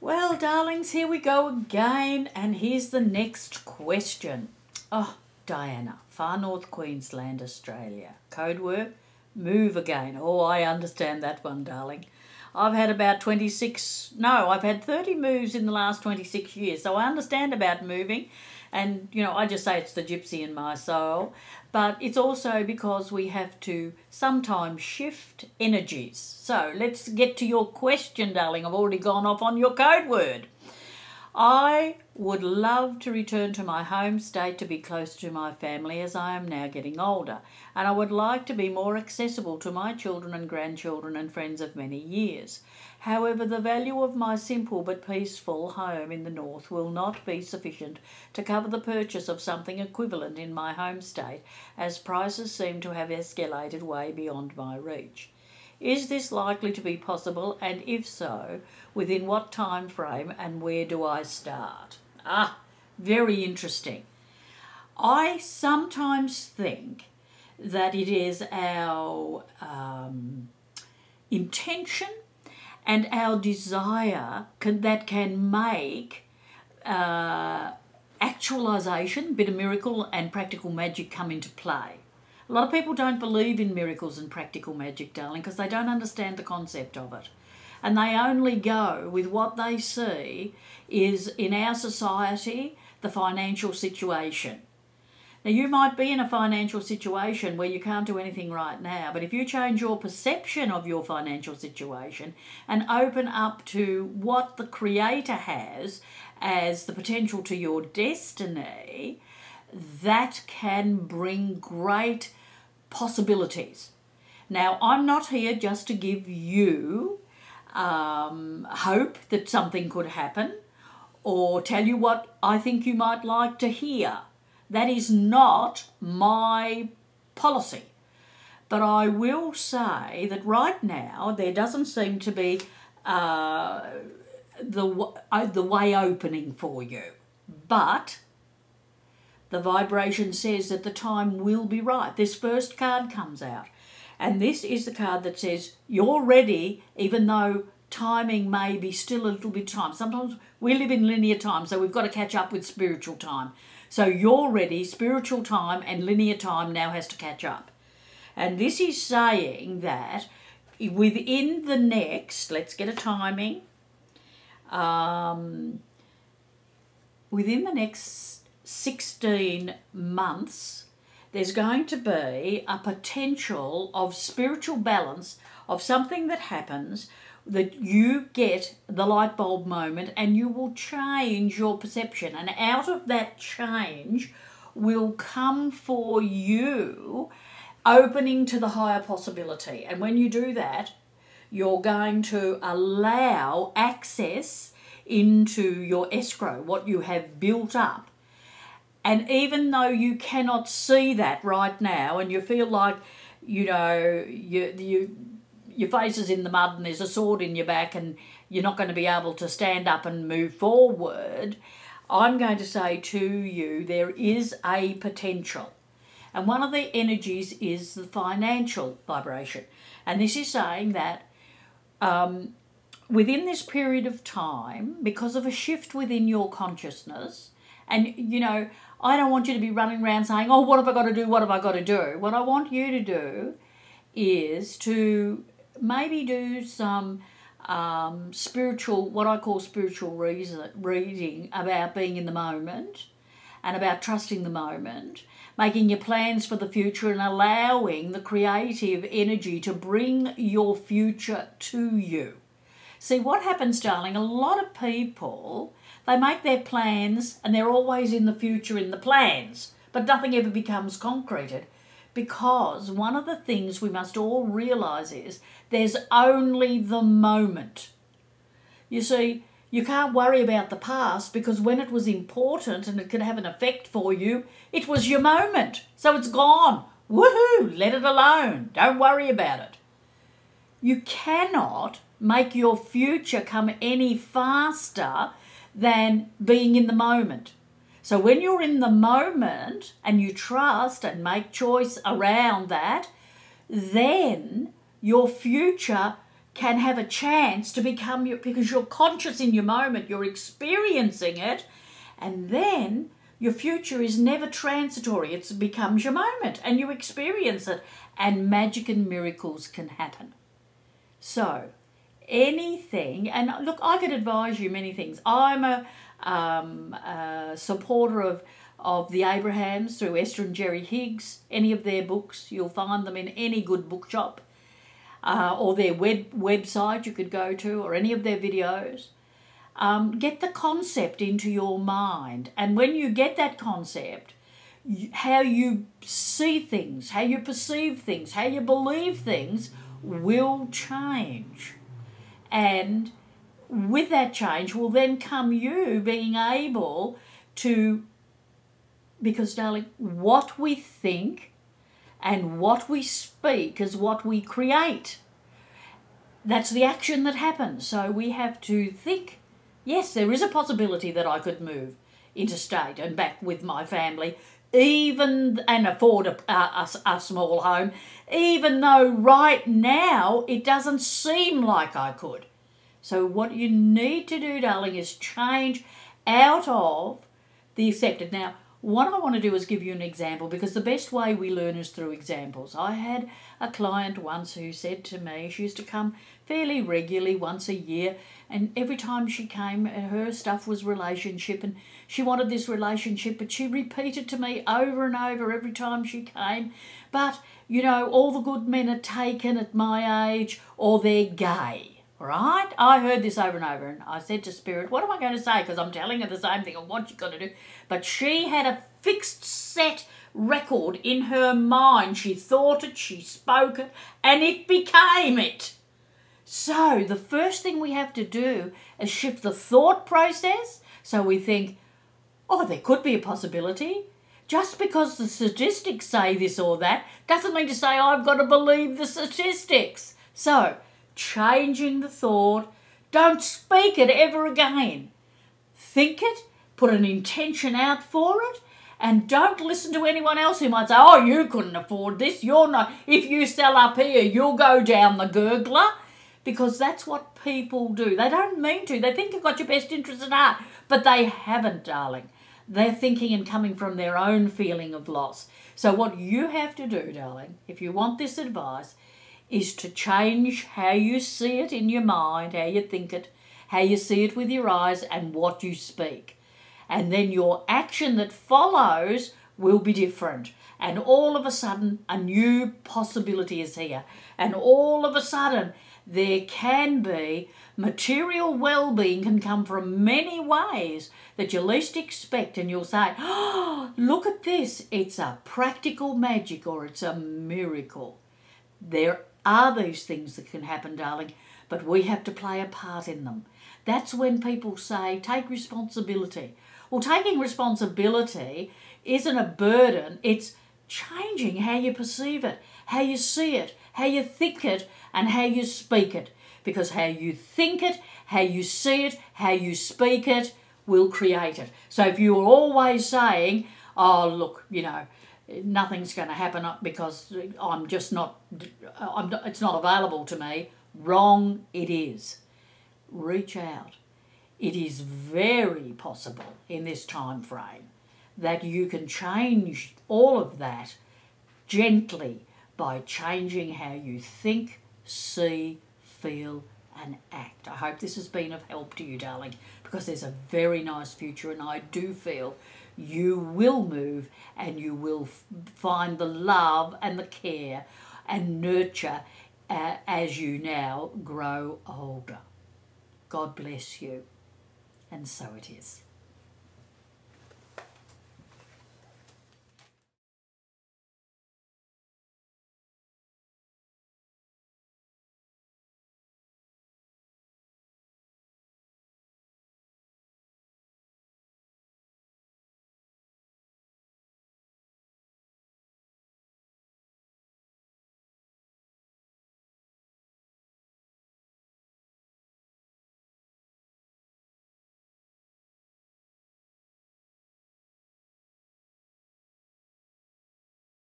Well, darlings, here we go again, and here's the next question. Oh, Diana, Far North Queensland, Australia. Code word, move again. Oh, I understand that one, darling. I've had about 30 moves in the last 26 years, so I understand about moving. And, I just say it's the gypsy in my soul. But it's also because we have to sometimes shift energies. So let's get to your question, darling. I've already gone off on your code word. I would love to return to my home state to be close to my family as I am now getting older. And I would like to be more accessible to my children and grandchildren and friends of many years. However, the value of my simple but peaceful home in the north will not be sufficient to cover the purchase of something equivalent in my home state, as prices seem to have escalated way beyond my reach. Is this likely to be possible, and if so, within what time frame and where do I start? Very interesting. I sometimes think that it is our intention and our desire that can make actualization, bit of miracle and practical magic come into play. A lot of people don't believe in miracles and practical magic, darling, because they don't understand the concept of it. And they only go with what they see is, in our society, the financial situation. Now, you might be in a financial situation where you can't do anything right now, but if you change your perception of your financial situation and open up to what the Creator has as the potential to your destiny, that can bring great possibilities. Now, I'm not here just to give you hope that something could happen or tell you what I think you might like to hear. That is not my policy. But I will say that right now there doesn't seem to be the way opening for you. But the vibration says that the time will be right. This first card comes out. And this is the card that says you're ready, even though timing may be still a little bit time. Sometimes we live in linear time, so we've got to catch up with spiritual time. So you're ready, spiritual time and linear time now has to catch up. And this is saying that within the next, let's get a timing, within the next 16 months, there's going to be a potential of spiritual balance of something that happens, that you get the light bulb moment and you will change your perception. And out of that change will come for you opening to the higher possibility. And when you do that, you're going to allow access into your escrow, what you have built up. And even though you cannot see that right now and you feel like, your face is in the mud and there's a sword in your back and you're not going to be able to stand up and move forward, I'm going to say to you there is a potential. And one of the energies is the financial vibration. And this is saying that within this period of time, because of a shift within your consciousness, and, I don't want you to be running around saying, oh, what have I got to do? What have I got to do? What I want you to do is to maybe do some spiritual, what I call spiritual reading about being in the moment and about trusting the moment, making your plans for the future and allowing the creative energy to bring your future to you. See, what happens, darling, a lot of people, they make their plans and they're always in the future in the plans, but nothing ever becomes concreted, because one of the things we must all realise is there's only the moment. You see, you can't worry about the past because when it was important and it could have an effect for you, it was your moment. So it's gone. Woohoo! Let it alone. Don't worry about it. You cannot make your future come any faster than being in the moment. So when you're in the moment and you trust and make choice around that, then your future can have a chance to become your, because you're conscious in your moment, you're experiencing it, and then your future is never transitory. It becomes your moment and you experience it, and magic and miracles can happen. So anything, and look, I could advise you many things. I'm a supporter of the Abrahams through Esther and Jerry Higgs. Any of their books, you'll find them in any good bookshop, or their website you could go to, or any of their videos. Get the concept into your mind, and when you get that concept, how you see things, how you perceive things, how you believe things will change. And with that change will then come you being able to, because darling, what we think and what we speak is what we create. That's the action that happens. So we have to think, yes, there is a possibility that I could move interstate and back with my family, even, and afford a small home, even though right now it doesn't seem like I could. So what you need to do, darling, is change out of the accepted. Now, what I want to do is give you an example, because the best way we learn is through examples. I had a client once who said to me, she used to come fairly regularly, once a year, and every time she came, her stuff was relationship, and she wanted this relationship, but she repeated to me over and over every time she came, but, you know, all the good men are taken at my age, or they're gay. Right? I heard this over and over, and I said to Spirit, what am I going to say? Because I'm telling her the same thing of what she's got to do. But she had a fixed set record in her mind. She thought it, she spoke it, and it became it. So the first thing we have to do is shift the thought process. So we think, oh, there could be a possibility. Just because the statistics say this or that doesn't mean to say I've got to believe the statistics. So changing the thought, don't speak it ever again. Think it, put an intention out for it, and don't listen to anyone else who might say, oh, you couldn't afford this, you're not, if you sell up here, you'll go down the gurgler, because that's what people do. They don't mean to. They think they've got your best interest at heart, but they haven't, darling. They're thinking and coming from their own feeling of loss. So what you have to do, darling, if you want this advice, is to change how you see it in your mind, how you think it, how you see it with your eyes, and what you speak. And then your action that follows will be different. And all of a sudden, a new possibility is here. And all of a sudden, there can be material well-being can come from many ways that you least expect. And you'll say, oh, look at this. It's a practical magic, or it's a miracle. There are these things that can happen, darling, but we have to play a part in them. That's when people say, take responsibility. Well, taking responsibility isn't a burden. It's changing how you perceive it, how you see it, how you think it, and how you speak it. Because how you think it, how you see it, how you speak it will create it. So if you're always saying, oh, look, you know, nothing's going to happen because I'm just not, it's not available to me. Wrong it is. Reach out. It is very possible in this time frame that you can change all of that gently by changing how you think, see, feel and act. I hope this has been of help to you, darling, because there's a very nice future, and I do feel you will move and you will find the love and the care and nurture as you now grow older. God bless you. And so it is.